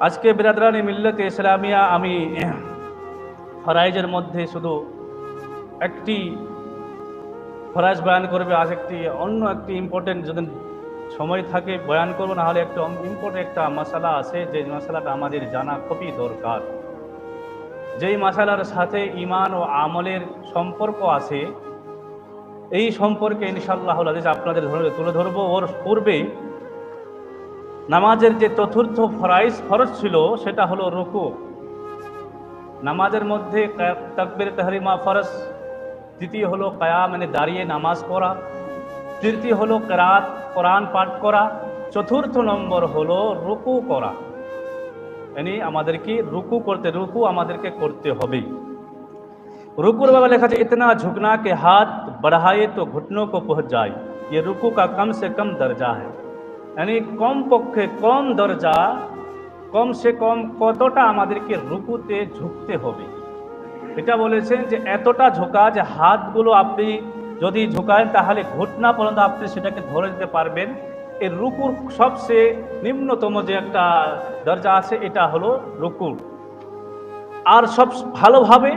আজকে বিরাদরানি মিল্লাতে ইসলামিয়া আমি ফরাইজের মধ্যে শুধু একটি ফরাইজ বয়ান করবে, আজ অন্য একটি ইম্পর্টেন্ট যদি সময় থাকে বয়ান করবো, না হলে একটা ইম্পর্টেন্ট একটা মশালা আছে যে মশালাটা আমাদের জানা খুবই দরকার। যেই মশালার সাথে ঈমান ও আমলের সম্পর্ক আছে, এই সম্পর্কে ইনশাআল্লাহ আপনাদের তুলে ধরবো। ওর পূর্বে নামাজের যে চতুর্থ ফরজ ছিল সেটা হলো রুকু। নামাজের মধ্যে তাকবীর তাহরিমা ফরজ, দ্বিতীয় হলো কিয়াম মানে দাঁড়িয়ে নামাজ পড়া, তৃতীয় হলো কিরাত কোরআন পাঠ করা, চতুর্থ নম্বর হলো রুকু করা। মানে আমাদেরকে রুকু আমাদেরকে করতে হবে। रुकू बाबा लिखा है इतना झुकना के हाथ बढ़ाए तो घुटनों को पहुंच जाए, ये रुकू का कम से कम दर्जा है। यानी कम पक्षे कम दर्जा, कम से कम কতটা আমাদেরকে রুকুতে ঝুঁকতে হবে এটা বলেছেন যে এতটা ঝোঁকা যে হাতগুলো আপনি যদি ঝুঁকান তাহলে ঘুটনা পর্যন্ত আপনি সেটাকে ধরে দিতে পারবেন। এই রুকুর সবচেয়ে নিম্নতম যে একটা দরজা আছে এটা হলো রুকু। আর সব ভালোভাবে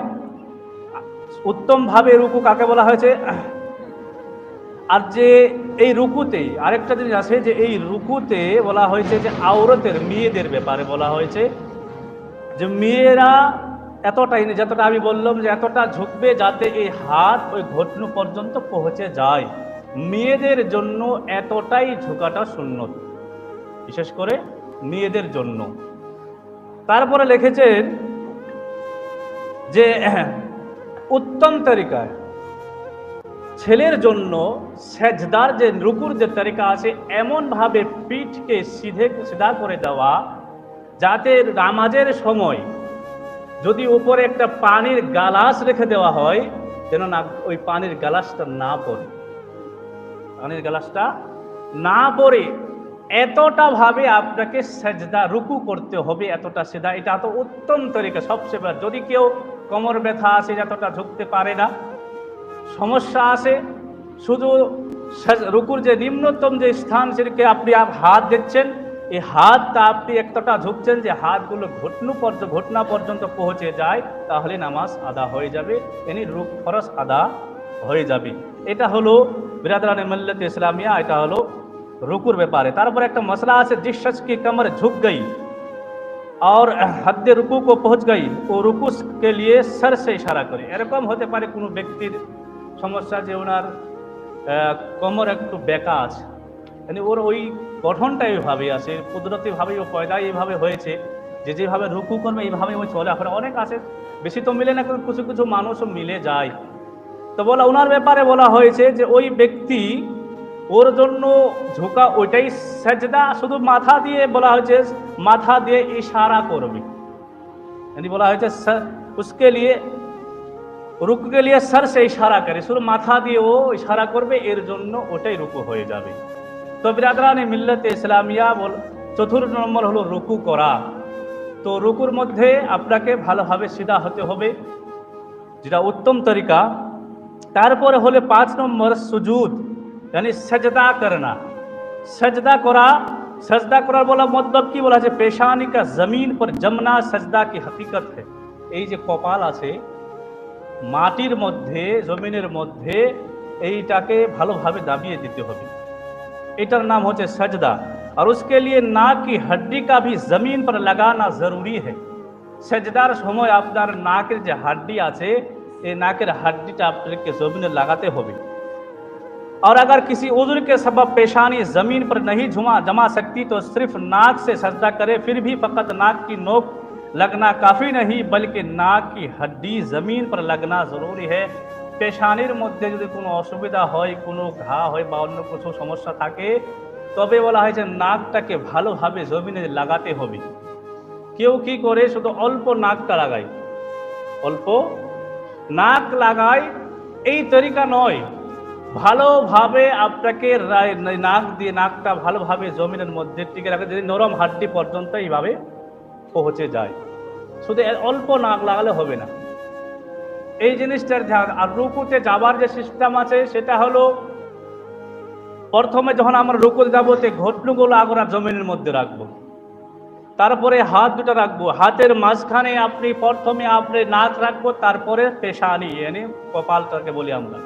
উত্তমভাবে রুকু কাকে বলা হয়েছে? আর যে এই রুকুতে আরেকটা জিনিস আছে যে এই রুকুতে বলা হয়েছে যে আওরতের মেয়েদের ব্যাপারে বলা হয়েছে যে মেয়েরা এতটাই যতটা আমি বললাম যে এতটা ঝুঁকবে যাতে এই হাত ওই ঘটনু পর্যন্ত পৌঁছে যায়। মেয়েদের জন্য এতটাই ঝুঁকাটা সুন্নত, বিশেষ করে মেয়েদের জন্য। তারপরে লিখেছেন যে উত্তম তরিকায় ছেলের জন্য সেজদার যে রুকুর যে তরিকা আছে এমনভাবে পিঠকে সিধা করে দেওয়া যাতে নামাজের সময় যদি উপরে একটা পানির গালাস রেখে দেওয়া হয় যেন না ওই পানির গালাসটা না পড়ে, পানির গালাসটা না পড়ে এতটা ভাবে আপনাকে সেজদা রুকু করতে হবে, এতটা সিধা। এটা তো উত্তম তরিকা সবচেয়ে ভালো। যদি কেউ কোমর ব্যথা আছে যতটা ঝুঁকতে পারে না, সমস্যা আছে, শুধু রুকুর যে নিম্নতম যে স্থান সেটাকে আপনি হাত দিচ্ছেন, এই হাতটা আপনি এতটা ঝুঁকছেন যে হাতগুলো ঘটনা পর্যন্ত পৌঁছে যায়, তাহলে নামাজ আদা হয়ে যাবে, এনি রুক ফরজ আদা হয়ে যাবে। এটা হলো বিরাদরানে মিল্লাতে ইসলামিয়া, এটা হলো রুকুর ব্যাপারে। তারপর একটা মশলা আছে जिस शख्स की कमर झुक गई और हद रुकू को पहुंच गई वो रुकू के लिए सर से इशारा करे। এরকম হতে পারে কোনো ব্যক্তির সমস্যা যে ওনার কোমর একটু বেঁকা আছে, মানে ওর ওই গঠনটা এইভাবে আছে, কুদরতিভাবেই ও পয়দা এইভাবে হয়েছে যে যেভাবে রুকু করবে এইভাবে ওই চলে। এখন অনেক আছে, বেশি তো মিলে না, কিন্তু কিছু কিছু মানুষও মিলে যায়। তো বলা ওনার ব্যাপারে বলা হয়েছে যে ওই ব্যক্তি ওর জন্য ঝুঁকা ওইটাই সেজদা, শুধু মাথা দিয়ে বলা হয়েছে মাথা দিয়ে ইশারা করবে, यानी বলা হয়েছে उसके लिए रुक के लिए सर से इशारा करे, শুধু মাথা দিয়ে ও ইশারা করবে, এর জন্য ওটাই রুকু হয়ে যাবে। তো বিরাদরানে মিল্লাতে ইসলামিয়া চতুর্থ নম্বর হলো রুকু করা। তো রুকুর মধ্যে আপনাকে ভালোভাবে সিধা হতে হবে, যেটা উত্তম তরিকা। তারপরে হলে 5 নম্বর সুজুদ, यानी सजदा करना। सजदा করার বলা মতলব কি বলা আছে? পেশানি কা জমিন पर जमना सजदा की हकीकत है। এই যে কপাল আছে মাটির মধ্যে, জমিনের মধ্যে, এইটাকে ভালোভাবে দাবিয়ে দিতে হবে, এটার নাম হচ্ছে सजदा। और उसके लिए नाक की हड्डी का भी जमीन पर लगाना जरूरी है। सजदार সময় আপনার নাকের যে হাড্ডি আছে এই নাকের হাড্ডিটা আপনাকে জমিনে লাগাতে হবে। और अगर किसी उज़्र के सबब पेशानी ज़मीन पर नहीं जमा सकती तो सिर्फ नाक से सजदा करे, फिर भी फ़कत नाक की नोक लगना काफ़ी नहीं बल्कि नाक की हड्डी ज़मीन पर लगना ज़रूरी है। पेशानिर मध्य यदि कोनो असुविधा হয়, কোনো ঘা হয় বা অন্য কিছু সমস্যা থাকে, তবে বলা হয় যে নাকটাকে ভালোভাবে জমিনে লাগাতে হবে। কেউ কি করে শুধু অল্প নাকটা লাগায়, অল্প নাক লাগায়, এই তরিকা নয়। ভালোভাবে আপনাকে নাক দিয়ে নাকটা ভালোভাবে জমিনের মধ্যে টিকে রাখে, যদি নরম হাড্ডি পর্যন্ত এইভাবে পৌঁছে যায়, শুধু অল্প নাক লাগালে হবে না, এই জিনিসটার ধ্যান। আর রুকুতে যাবার যে সিস্টেম আছে সেটা হলো প্রথমে যখন আমরা রুকুতে যাবো তে ঘটনুগুলো আগরা জমিনের মধ্যে রাখবো, তারপরে হাত দুটো রাখবো, হাতের মাঝখানে আপনি প্রথমে আপনি নাক রাখবো, তারপরে পেশানি মানে কপালটাকে বলি আমরা।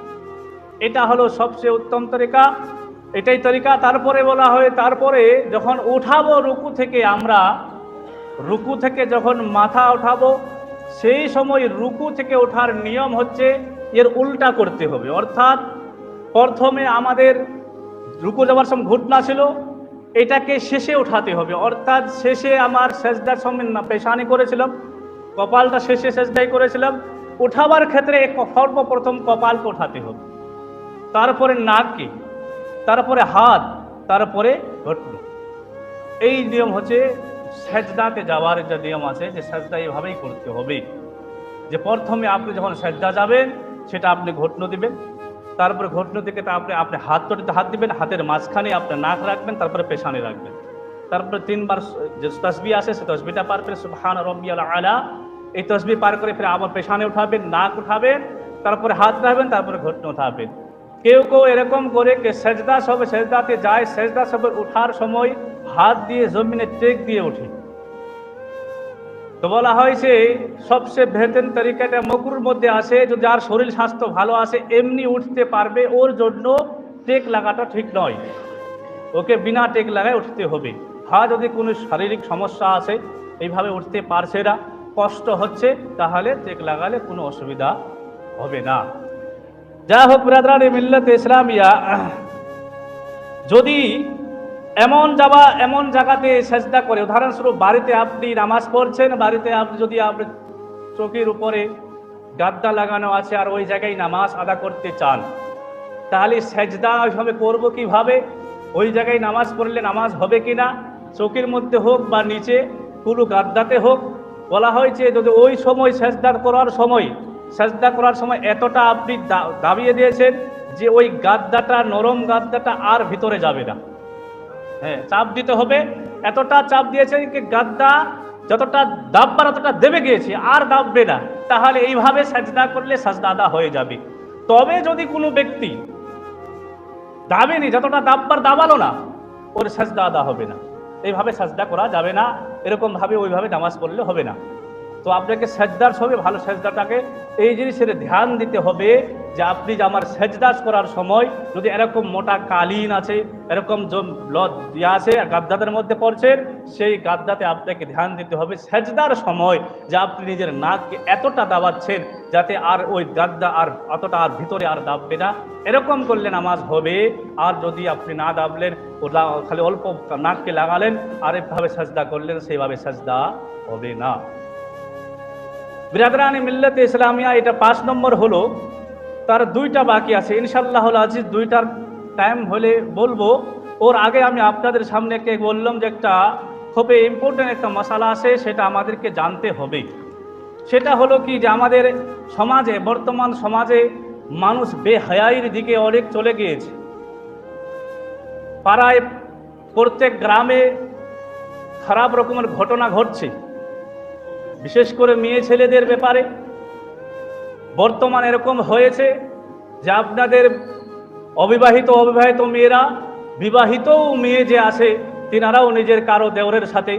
এটা হলো সবচেয়ে উত্তম তরিকা, এটাই তরিকা। তারপরে বলা হয়, তারপরে যখন উঠাবো রুকু থেকে, আমরা রুকু থেকে যখন মাথা উঠাবো, সেই সময় রুকু থেকে ওঠার নিয়ম হচ্ছে এর উল্টা করতে হবে। অর্থাৎ প্রথমে আমাদের রুকু যাওয়ার সময় ঘুটনা ছিল, এটাকে শেষে উঠাতে হবে। অর্থাৎ শেষে আমার সেজদার সময় না পেশানি করেছিলাম, কপালটা শেষে সেজদাই করেছিলাম, উঠাবার ক্ষেত্রে সর্বপ্রথম কপালকে উঠাতে হবে, তারপরে নাককে, তারপরে হাত, তারপরে ঘটনা। এই নিয়ম হচ্ছে সেজদাতে যাওয়ার যে নিয়ম আছে, যে সেজদা এইভাবেই করতে হবে। যে প্রথমে আপনি যখন সেজদা যাবেন, সেটা আপনি ঘটনা দিবেন, তারপরে ঘটনা থেকে আপনি হাত তোটিতে হাত দিবেন, হাতের মাঝখানে আপনি নাক রাখবেন, তারপরে পেছানে রাখবেন, তারপরে 3 বার যে তসবিহ আছে সে তসবিহটা পার করে সুবহান রাব্বিয়াল আলা, এই তসবিহ পার করে ফিরে আবার পেছানে উঠাবেন, নাক উঠাবেন, তারপরে হাত রাখবেন, তারপরে ঘটনা উঠাবেন। কেউ কেউ এরকম করে যে সেজদা সবে সেজদাতে যায়, সেজদা সবে উঠার সময় হাত দিয়ে জমিনে টেক দিয়ে ওঠে। তো বলা হয়েছে সবচেয়ে বেহতরিন তরিকাটা মকরুর মধ্যে আসে, যদি যার শরীর স্বাস্থ্য ভালো আছে এমনি উঠতে পারবে, ওর জন্য টেক লাগাটা ঠিক নয়, ওকে বিনা টেক লাগায় উঠতে হবে। হ্যাঁ, যদি কোনো শারীরিক সমস্যা আছে, এইভাবে উঠতে পারছে না, কষ্ট হচ্ছে, তাহলে টেক লাগালে কোনো অসুবিধা হবে না। যা হোক ব্রাদারান মিল্লাত ইসলামিয়া, যদি এমন জায়গাতে সেজদা করে, উদাহরণস্বরূপ বাড়িতে আপনি নামাজ পড়ছেন, বাড়িতে আপনি যদি আপনি চোখের উপরে গাদ্দা লাগানো আছে আর ওই জায়গায় নামাজ আদা করতে চান, তাহলে সেজদা ওইভাবে করবো কিভাবে, ওই জায়গায় নামাজ পড়লে নামাজ হবে কিনা, চোখের মধ্যে হোক বা নিচে কোনো গাদ্দাতে হোক। বলা হয়েছে যদি ওই সময় সেজদা করার সময় এতটা আপনি দাবিয়ে দিয়েছেন যে ওই গাদ্দাটা, নরম গাদ্দাটা আর ভিতরে যাবে না, হ্যাঁ চাপ দিতে হবে, এতটা চাপ দিয়েছেন কি গাদ্দা যতটা দাববার অতটা দেবে গিয়েছে, আর দাববে না, তাহলে এইভাবে সেজদা করলে সেজদা আদা হয়ে যাবে। তবে যদি কোনো ব্যক্তি দাবেনি, যতটা দাববার দাবালো না, ওর সেজদা আদা হবে না, এইভাবে সেজদা করা যাবে না, এরকম ভাবে ওইভাবে নামাজ পড়লে হবে না। তো আপনাকে সেজদার সময় ভালো সেজদাটাকে এই জিনিসের ধ্যান দিতে হবে যে আপনি যে আমার সেজদা করার সময় যদি এরকম মোটা কালীন আছে, এরকম ইয়া আছে গাদ্দাদের মধ্যে পড়ছেন, সেই গাদ্দাতে আপনাকে ধ্যান দিতে হবে সেজদার সময় যে আপনি নিজের নাককে এতটা দাবাচ্ছেন যাতে আর ওই গাদ্দা আর অতটা আর ভিতরে আর দাববে না, এরকম করলে নামাজ হবে। আর যদি আপনি না দাবলেন, খালি অল্প নাককে লাগালেন আর এভাবে সেজদা করলেন, সেইভাবে সেজদা হবে না। বিরাদরানি মিল্লাত ইসলামিয়া, এটা 5 নম্বর হলো। তার 2টা বাকি আছে, ইনশাআল্লাহ আজিজ 2টার টাইম হলে বলবো। ওর আগে আমি আপনাদের সামনে বললাম যে একটা খুবই ইম্পর্টেন্ট একটা মশালা আছে, সেটা আমাদেরকে জানতে হবে। সেটা হলো কি যে আমাদের সমাজে, বর্তমান সমাজে মানুষ বেহায়াইর দিকে অনেক চলে গিয়েছে। পাড়ায় প্রত্যেক গ্রামে খারাপ রকমের ঘটনা ঘটছে, বিশেষ করে মেয়ে ছেলেদের ব্যাপারে। বর্তমান এরকম হয়েছে যে আপনাদের অবিবাহিত মেয়েরা, বিবাহিত মেয়ে যে আছে, তিনারাও নিজের কারো দেওরের সাথে